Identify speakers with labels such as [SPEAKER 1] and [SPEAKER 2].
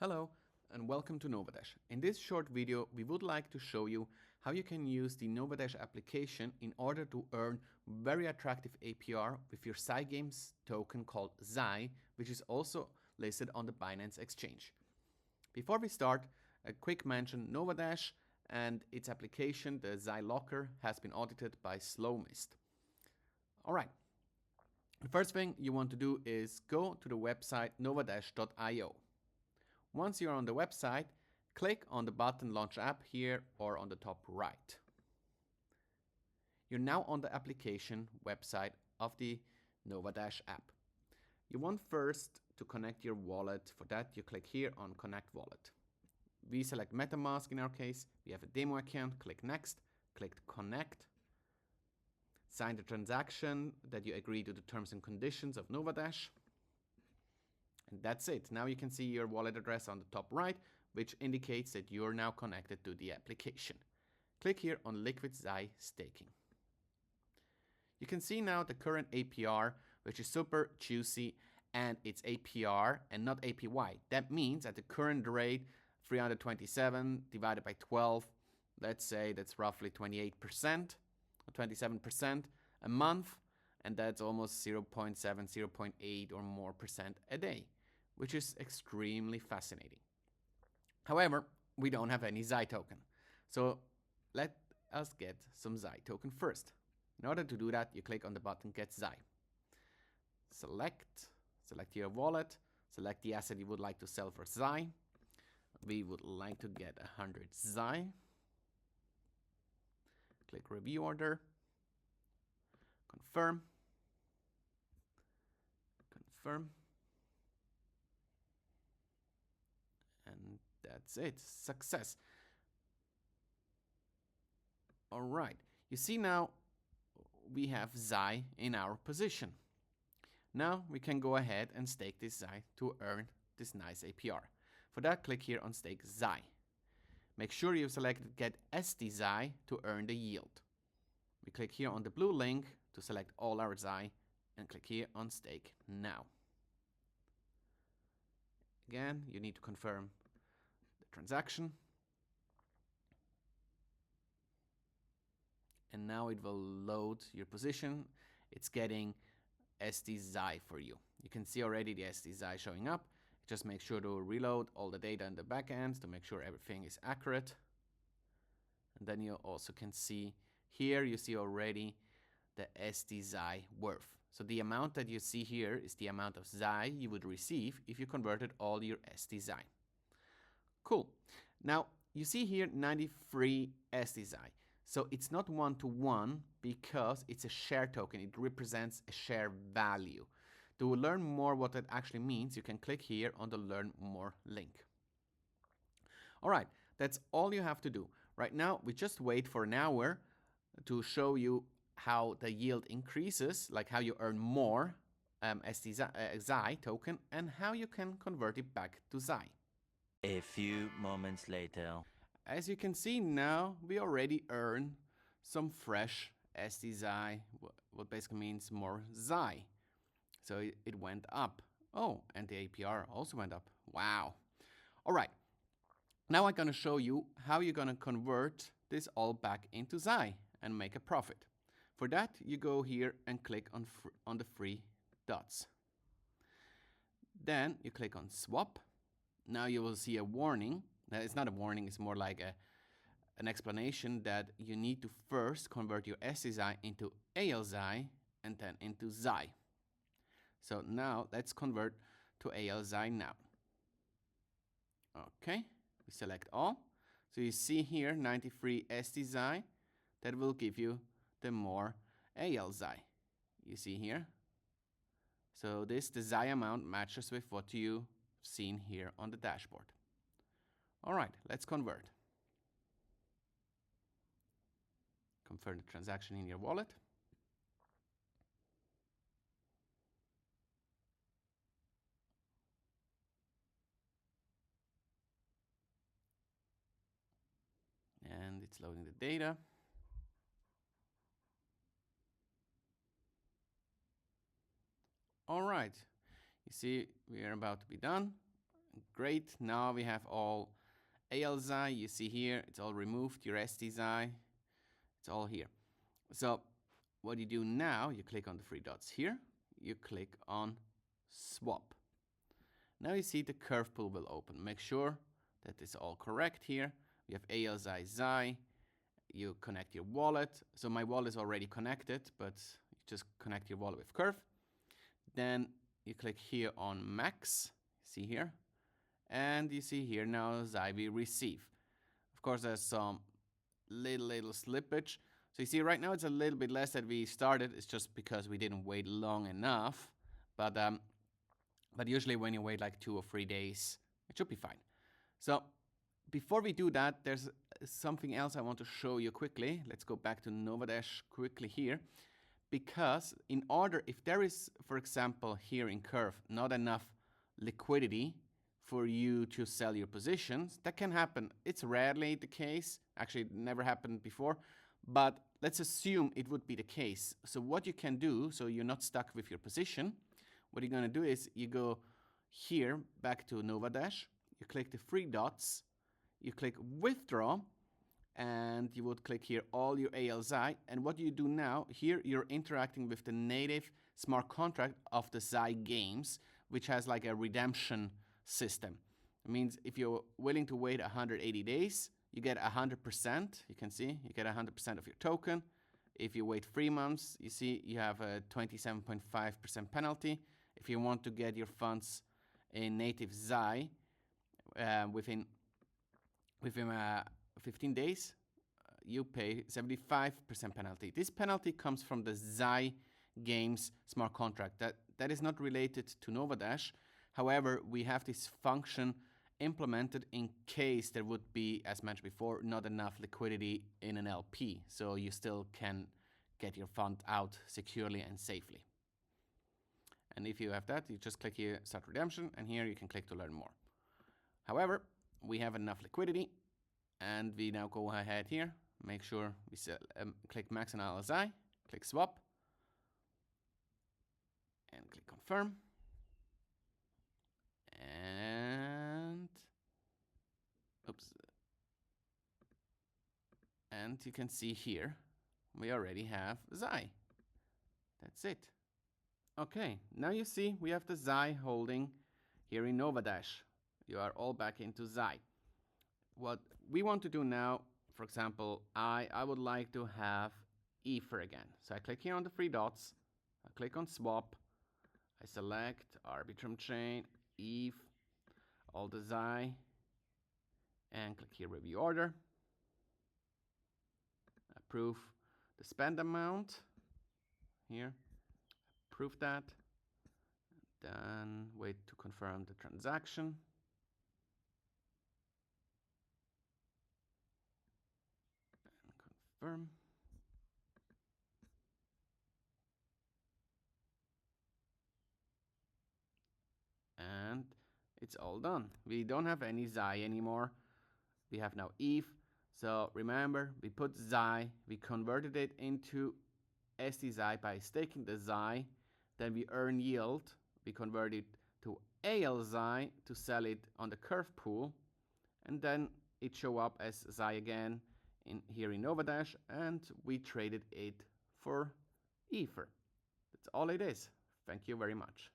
[SPEAKER 1] Hello and welcome to Novadash. In this short video, we would like to show you how you can use the Novadash application in order to earn very attractive APR with your Cygames token called XAI, which is also listed on the Binance exchange. Before we start, a quick mention: Novadash and its application, the XAI Locker, has been audited by Slowmist. Alright, the first thing you want to do is go to the website novadash.io. Once you're on the website, click on the button Launch App here or on the top right. You're now on the application website of the Novadash app. You want first to connect your wallet. For that, you click here on Connect Wallet. We select MetaMask in our case. We have a demo account. Click Next. Click Connect. Sign the transaction that you agree to the terms and conditions of Novadash. And that's it. Now you can see your wallet address on the top right, which indicates that you're now connected to the application. Click here on Liquid XAI Staking. You can see now the current APR, which is super juicy, and it's APR and not APY. That means at the current rate, 327 divided by 12, let's say that's roughly 28% or 27% a month, and that's almost 0.7, 0.8 or more percent a day, which is extremely fascinating. However, we don't have any XAI token. So let us get some XAI token first. In order to do that, you click on the button Get XAI. Select your wallet, select the asset you would like to sell for XAI. We would like to get 100 XAI. Click Review Order. Confirm. And that's it. Success. All right. You see now we have XAI in our position. Now we can go ahead and stake this XAI to earn this nice APR. For that, click here on Stake XAI. Make sure you've selected Get stXAI to earn the yield. We click here on the blue link to select all our XAI and click here on Stake Now. Again, you need to confirm the transaction. And now it will load your position. It's getting stXAI for you. You can see already the stXAI showing up. Just make sure to reload all the data in the backend to make sure everything is accurate. And then you also can see here, you see already the stXAI worth. So the amount that you see here is the amount of XAI you would receive if you converted all your stXAI. Cool. Now you see here 93 stXAI. So it's not one-to-one because it's a share token. It represents a share value. To learn more what that actually means, you can click here on the Learn More link. All right, that's all you have to do. Right now, we just wait for an hour to show you how the yield increases, like how you earn more stXAI token and how you can convert it back to XAI.
[SPEAKER 2] A few moments later.
[SPEAKER 1] As you can see now, we already earn some fresh stXAI, what basically means more XAI. So it went up. Oh, and the APR also went up. Wow. All right. Now I'm going to show you how you're going to convert this all back into XAI and make a profit. For that, you go here and click on the three dots. Then you click on Swap. Now you will see a warning. Now, it's not a warning, it's more like an explanation that you need to first convert your stXAI into alXAI and then into XAI. So now let's convert to alXAI now. Okay, we select all. So you see here 93 stXAI. That will give you the more alXAI. You see here. So the XAI amount matches with what you've seen here on the dashboard. All right, let's convert. Confirm the transaction in your wallet. And it's loading the data. All right, you see we are about to be done. Great. Now we have all alXAI. You see here, it's all removed. Your stXAI, it's all here. So what you do now, you click on the three dots here. You click on swap. Now you see the curve pool will open. Make sure that it's all correct here. We have alXAI XAI. You connect your wallet. So my wallet is already connected, but you just connect your wallet with curve. Then you click here on max. See here. And you see here now XAI we receive. Of course, there's some little slippage. So you see right now it's a little bit less than we started. It's just because we didn't wait long enough. But usually when you wait like 2 or 3 days, it should be fine. So before we do that, there's something else I want to show you quickly. Let's go back to Novadash quickly here. Because in order, if there is, for example, here in curve, not enough liquidity for you to sell your positions, that can happen. It's rarely the case. Actually, it never happened before. But let's assume it would be the case. So what you can do, so you're not stuck with your position, what you're going to do is you go here back to Novadash. You click the three dots. You click withdraw. And you would click here all your alXAI. And what you do now, here you're interacting with the native smart contract of the XAI games, which has like a redemption system. It means if you're willing to wait 180 days, you get 100%. You can see you get 100% of your token. If you wait 3 months, you see you have a 27.5% penalty. If you want to get your funds in native XAI within 15 days, you pay 75% penalty. This penalty comes from the XAI games smart contract. That is not related to Novadash. However, we have this function implemented in case there would be, as mentioned before, not enough liquidity in an LP. So you still can get your fund out securely and safely. And if you have that, you just click here, Start Redemption, and here you can click to learn more. However, we have enough liquidity, and we now go ahead here, make sure we click Max on alXAI, click Swap, and click Confirm. And, oops. And you can see here, we already have XAI. That's it. Okay, now you see we have the XAI holding here in Novadash. You are all back into XAI. What we want to do now, for example, I would like to have Ether again. So I click here on the three dots, I click on swap, I select Arbitrum chain, ETH, all the XAI, and click here review order. Approve the spend amount here. Approve that. Then wait to confirm the transaction. And confirm. And it's all done. We don't have any XAI anymore. We have now ETH. So remember, we put XAI, we converted it into stXAI by staking the XAI. Then we earn yield. We convert it to alXAI to sell it on the curve pool. And then it show up as XAI again here in Novadash. And we traded it for Ether. That's all it is. Thank you very much.